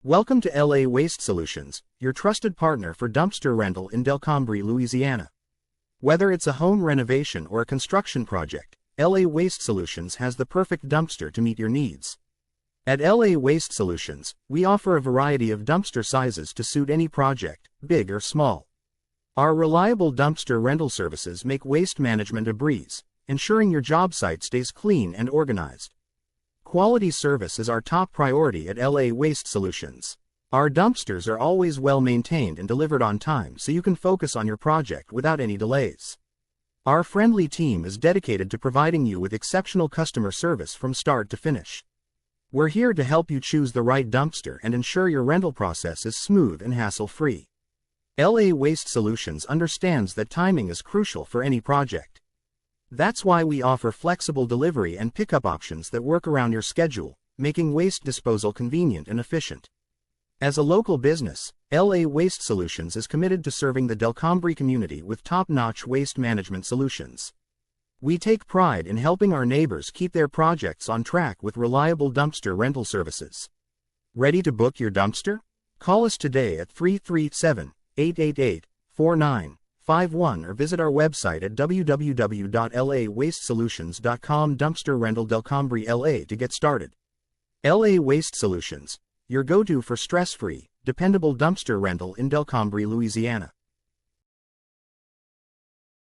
Welcome to LA Waste Solutions, your trusted partner for dumpster rental in Delcambre, Louisiana. Whether it's a home renovation or a construction project, LA Waste Solutions has the perfect dumpster to meet your needs. At LA Waste Solutions, we offer a variety of dumpster sizes to suit any project, big or small. Our reliable dumpster rental services make waste management a breeze, ensuring your job site stays clean and organized. Quality service is our top priority at LA Waste Solutions. Our dumpsters are always well maintained and delivered on time so you can focus on your project without any delays. Our friendly team is dedicated to providing you with exceptional customer service from start to finish. We're here to help you choose the right dumpster and ensure your rental process is smooth and hassle-free. LA Waste Solutions understands that timing is crucial for any project. That's why we offer flexible delivery and pickup options that work around your schedule, making waste disposal convenient and efficient. As a local business, LA Waste Solutions is committed to serving the Delcambre community with top-notch waste management solutions. We take pride in helping our neighbors keep their projects on track with reliable dumpster rental services. Ready to book your dumpster? Call us today at 337-888-4951 or visit our website at www.lawastesolutions.com. Dumpster Rental Delcambre LA to get started. LA Waste Solutions, your go-to for stress-free, dependable dumpster rental in Delcambre, Louisiana.